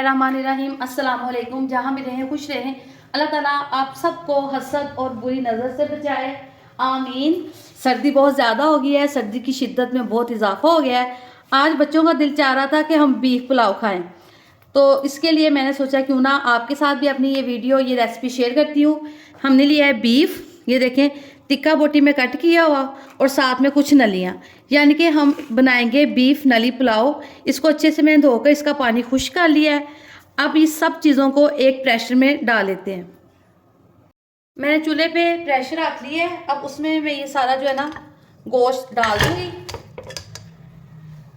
बिस्मिल्लाहिर्रहमानिर्रहीम। अस्सलाम वालेकुम। जहाँ भी रहें खुश रहें। अल्लाह ताला आप सबको हसद और बुरी नज़र से बचाए, आमीन। सर्दी बहुत ज़्यादा हो गई है, सर्दी की शिद्दत में बहुत इजाफा हो गया है। आज बच्चों का दिल चाह रहा था कि हम बीफ पुलाव खाएं, तो इसके लिए मैंने सोचा क्यों ना आपके साथ भी अपनी ये वीडियो ये रेसिपी शेयर करती हूँ। हमने लिया है बीफ, ये देखें टिक्का बोटी में कट किया हुआ, और साथ में कुछ नलियाँ, यानी कि हम बनाएंगे बीफ नली पुलाव। इसको अच्छे से मैंने धोकर इसका पानी खुश्क कर लिया है। अब इस सब चीज़ों को एक प्रेशर में डाल लेते हैं। मैंने चूल्हे पे प्रेशर रख लिया है। अब उसमें मैं ये सारा जो है ना गोश्त डाल दूंगी,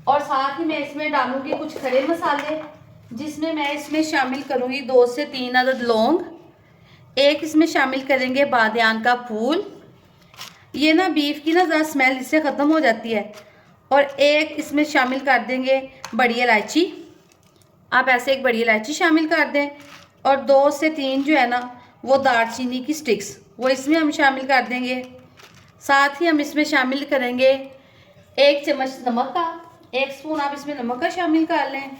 और साथ ही मैं इसमें डालूंगी कुछ खड़े मसाले, जिसमें मैं इसमें शामिल करूंगी 2 से 3 अदद लौंग, एक इसमें शामिल करेंगे बादियान का फूल, ये ना बीफ की ना ज़रा स्मेल इससे ख़त्म हो जाती है, और एक इसमें शामिल कर देंगे बड़ी इलायची। आप ऐसे एक बड़ी इलायची शामिल कर दें, और 2 से 3 जो है ना वो दालचीनी की स्टिक्स वो इसमें हम शामिल कर देंगे। साथ ही हम इसमें शामिल करेंगे 1 चम्मच नमक का, 1 स्पून आप इसमें नमक का शामिल कर लें,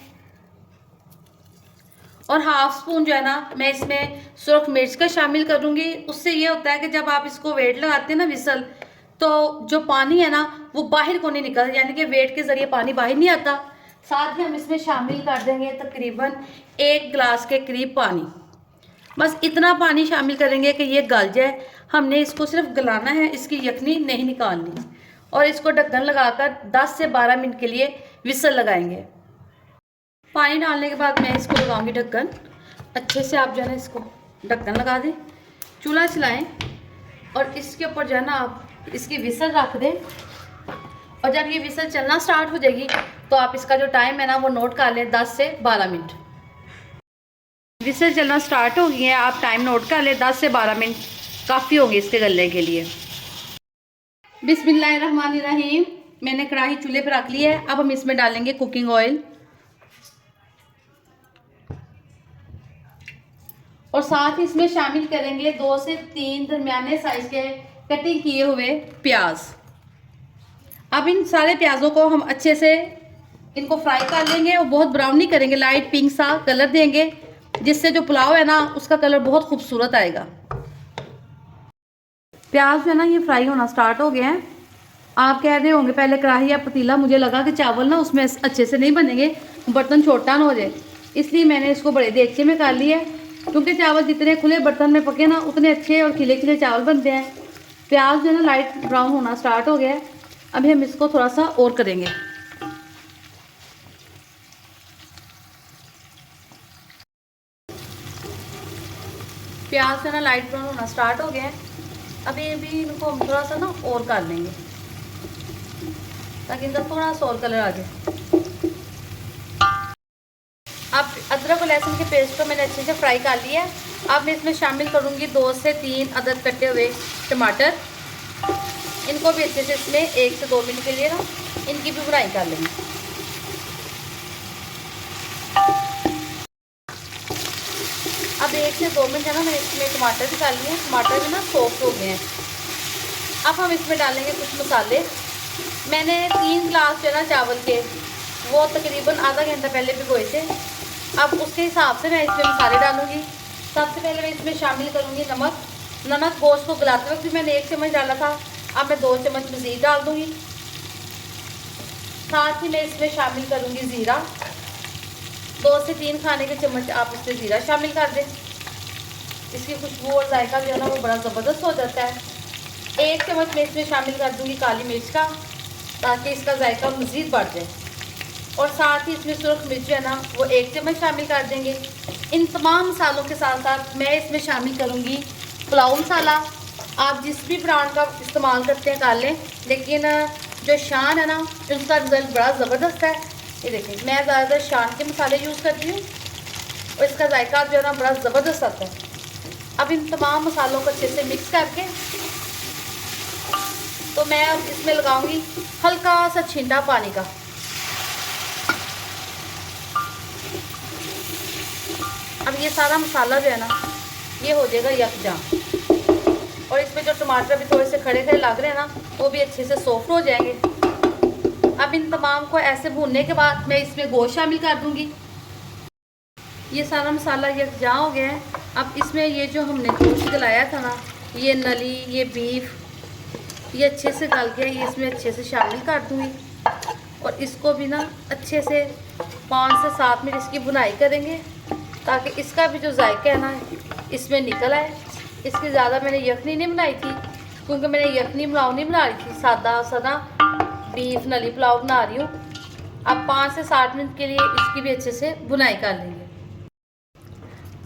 और हाफ स्पून जो है ना मैं इसमें सुरख मिर्च का शामिल करूँगी। उससे ये होता है कि जब आप इसको वेट लगाते हैं ना विसल, तो जो पानी है ना वो बाहर को नहीं निकलता, यानी कि वेट के ज़रिए पानी बाहर नहीं आता। साथ ही हम इसमें शामिल कर देंगे तकरीबन 1 गिलास के करीब पानी। बस इतना पानी शामिल करेंगे कि ये गल जाए। हमने इसको सिर्फ गलाना है, इसकी यखनी नहीं निकालनी। और इसको ढक्कन लगाकर 10 से 12 मिनट के लिए विसल लगाएंगे। पानी डालने के बाद मैं इसको लगाऊंगी ढक्कन। अच्छे से आप जो है ना इसको ढक्कन लगा दें, चूल्हा चलाएं, और इसके ऊपर जो है ना आप इसकी विसल रख दें। और जब ये विसल चलना स्टार्ट हो जाएगी तो आप इसका जो टाइम है ना वो नोट कर लें, 10 से 12 मिनट। विसल चलना स्टार्ट हो गई है, आप टाइम नोट कर लें, 10 से 12 मिनट काफ़ी होंगे इसके गलने के लिए। बिस्मिल्लाहिर्रहमानिर्रहीम। मैंने कढ़ाई चूल्हे पर रख ली है। अब हम इसमें डालेंगे कुकिंग ऑयल, और साथ ही इसमें शामिल करेंगे 2 से 3 दरमियाने साइज के कटिंग किए हुए प्याज। अब इन सारे प्याज़ों को हम अच्छे से इनको फ्राई कर लेंगे, और बहुत ब्राउन नहीं करेंगे, लाइट पिंक सा कलर देंगे, जिससे जो पुलाव है ना उसका कलर बहुत खूबसूरत आएगा। प्याज जो है ना ये फ्राई होना स्टार्ट हो गए हैं। आप कह रहे होंगे पहले कढ़ाई या पतीला, मुझे लगा कि चावल ना उसमें अच्छे से नहीं बनेंगे, बर्तन छोटा ना हो जाए, इसलिए मैंने इसको बड़े देगचे में कर लिया है। क्योंकि चावल जितने खुले बर्तन में पके ना उतने अच्छे और खिले खिले चावल बनते हैं। प्याज जो है ना लाइट ब्राउन होना स्टार्ट हो गया है। अभी हम इसको थोड़ा सा और करेंगे। प्याज जो है ना लाइट ब्राउन होना स्टार्ट हो गया है। अभी इनको हम थोड़ा सा ना और कर लेंगे, ताकि इनका थोड़ा सा और कलर आ जाए। अब अदरक और लहसुन के पेस्ट को मैंने अच्छे से फ्राई कर लिया है। अब मैं इसमें शामिल करूँगी 2 से 3 अदद कटे हुए टमाटर। इनको भी अच्छे से इसमें 1 से 2 मिनट के लिए ना इनकी भी फ्राई कर लेंगे। अब 1 से 2 मिनट है ना मैंने इसमें टमाटर भी डाल लिए हैं। टमाटर भी ना सॉफ्ट हो गए हैं। अब हम इसमें डालेंगे कुछ मसाले। मैंने 3 गिलास जो है ना चावल के वो तकरीबन आधा घंटा पहले भिगोए थे। अब उसके हिसाब से मैं इसमें मसाले डालूंगी। सबसे पहले मैं इसमें शामिल करूंगी नमक। नमक गोश्त को गलाते वक्त भी मैंने 1 चम्मच डाला था, अब मैं 2 चम्मच मज़ीद डाल दूंगी। साथ ही मैं इसमें शामिल करूंगी ज़ीरा। 2 से 3 खाने के चम्मच आप इसमें ज़ीरा शामिल कर दें। इसकी खुशबू और जायका जो है ना वो बड़ा ज़बरदस्त हो जाता है। 1 चम्मच मैं इसमें शामिल कर दूंगी काली मिर्च का, ताकि इसका जायका मज़ीद बढ़ जाए। और साथ ही इसमें सुरख मिर्च जो है ना वो 1 चम्मच शामिल कर देंगे। इन तमाम मसालों के साथ साथ मैं इसमें शामिल करूँगी पुलाव मसाला। आप जिस भी ब्रांड का इस्तेमाल करते हैं कर लें, लेकिन जो शान है ना उसका रिज़ल्ट बड़ा ज़बरदस्त है। ये देखें मैं ज़्यादातर शान के मसाले यूज़ करती हूँ, और इसका जायका जो है ना बड़ा ज़बरदस्त आता है। अब इन तमाम मसालों को अच्छे से मिक्स करके तो मैं अब इसमें लगाऊंगी हल्का सा छींटा पानी का। अब ये सारा मसाला जो है ना ये हो जाएगा यकजां, और इसमें जो टमाटर भी थोड़े से खड़े खड़े लग रहे हैं ना वो भी अच्छे से सॉफ्ट हो जाएंगे। अब इन तमाम को ऐसे भूनने के बाद मैं इसमें गोश्त शामिल कर दूंगी। ये सारा मसाला यकजा हो गया है। अब इसमें ये जो हमने गोश्त गलाया था ना, ये नली, ये बीफ, ये अच्छे से गल गया, ये इसमें अच्छे से शामिल कर दूँगी और इसको भी ना अच्छे से 5 से 7 मिनट इसकी भुनाई करेंगे ताकि इसका भी जो जायका है ना इसमें निकल आए। इसकी ज़्यादा मैंने यखनी नहीं बनाई थी क्योंकि मैंने यखनी पुलाव नहीं बना रही थी, सादा सादा बीफ नली पुलाव बना रही हूँ। अब 5 से 7 मिनट के लिए इसकी भी अच्छे से भुनाई कर लेंगे।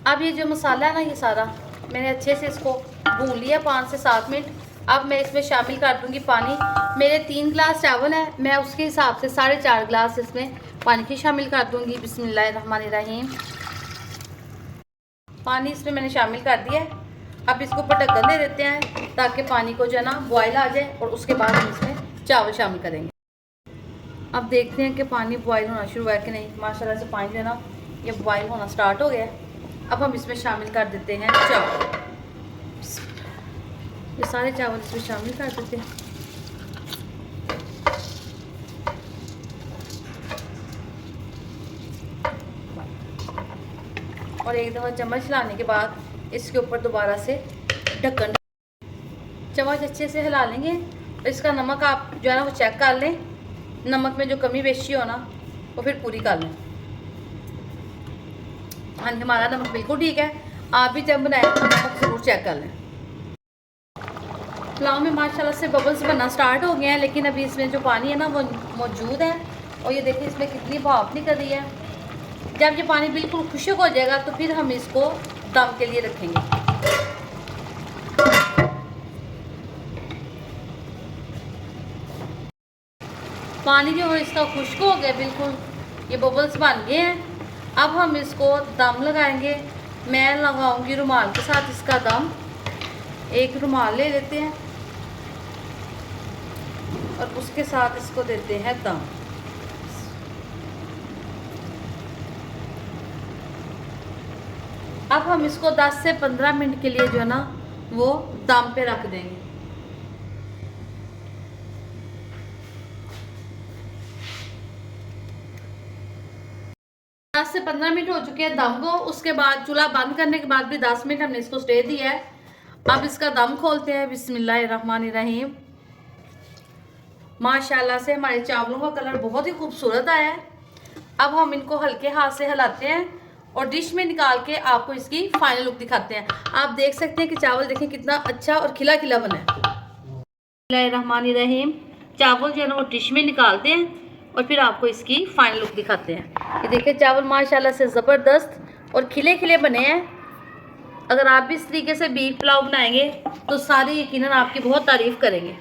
अब ये जो मसाला है ना, ये सारा मैंने अच्छे से इसको भून लिया 5 से 7 मिनट। अब मैं इसमें शामिल कर दूंगी पानी। मेरे 3 गिलास चावल है, मैं उसके हिसाब से 4.5 गिलास इसमें पानी की शामिल कर दूंगी। बिस्मिल्लाहिर्रहमानिर्रहीम। पानी इसमें मैंने शामिल कर दिया है। अब इसको ऊपर ढक्कन दे देते हैं ताकि पानी को जो है ना बॉयल आ जाए और उसके बाद हम इसमें चावल शामिल करेंगे। अब देखते हैं कि पानी बॉयल होना शुरू हुआ है कि नहीं। माशाल्लाह से पानी जो है ना ये बॉयल होना स्टार्ट हो गया है। अब हम इसमें शामिल कर देते हैं चावल। ये सारे चावल इसमें शामिल कर देते हैं। और एक दफ़ा चम्मच हिलाने के बाद इसके ऊपर दोबारा से ढक्कन, चम्मच अच्छे से हिला लेंगे। और इसका नमक आप जो है ना वो चेक कर लें, नमक में जो कमी बेशी हो ना वो फिर पूरी कर लें। हाँ जी, हमारा नमक बिल्कुल ठीक है। आप भी जब बनाएं तो नमक ज़रूर चेक कर लें। पुलाव में माशाल्लाह से बबल्स बनना स्टार्ट हो गए हैं, लेकिन अभी इसमें जो पानी है ना वो मौजूद है। और ये देखिए इसमें कितनी भाप निकल रही है। जब ये पानी बिल्कुल खुश्क हो जाएगा तो फिर हम इसको दम के लिए रखेंगे। पानी जो है इसका खुश्क हो गया बिल्कुल, ये बबल्स बन गए हैं। अब हम इसको दम लगाएंगे। मैं लगाऊंगी रुमाल के साथ इसका दम। एक रुमाल ले लेते हैं और उसके साथ इसको देते हैं दम। अब हम इसको 10 से 15 मिनट के लिए जो है ना वो दम पे रख देंगे। से 15 मिनट हो चुके हैं दम को। उसके बाद चूल्हा बंद करने के बाद भी 10 मिनट हमने इसको स्टे दिया है। अब इसका दम खोलते हैं। बिस्मिल्लाहिर्रहमानिर्रहीम। माशाल्लाह से हमारे चावलों का कलर बहुत ही खूबसूरत आया है। अब हम इनको हल्के हाथ से हिलाते हैं और डिश में निकाल के आपको इसकी फाइनल लुक दिखाते हैं। आप देख सकते हैं कि चावल देखें कितना अच्छा और खिला खिला बना है। बिस्मिल्लाहिर्रहमानिर्रहीम। चावल जो है ना वो डिश में निकालते हैं और फिर आपको इसकी फाइनल लुक दिखाते हैं। ये देखिए चावल माशाल्लाह से ज़बरदस्त और खिले खिले बने हैं। अगर आप भी इस तरीके से बीफ पुलाव बनाएंगे तो सारे यकीनन आपकी बहुत तारीफ़ करेंगे।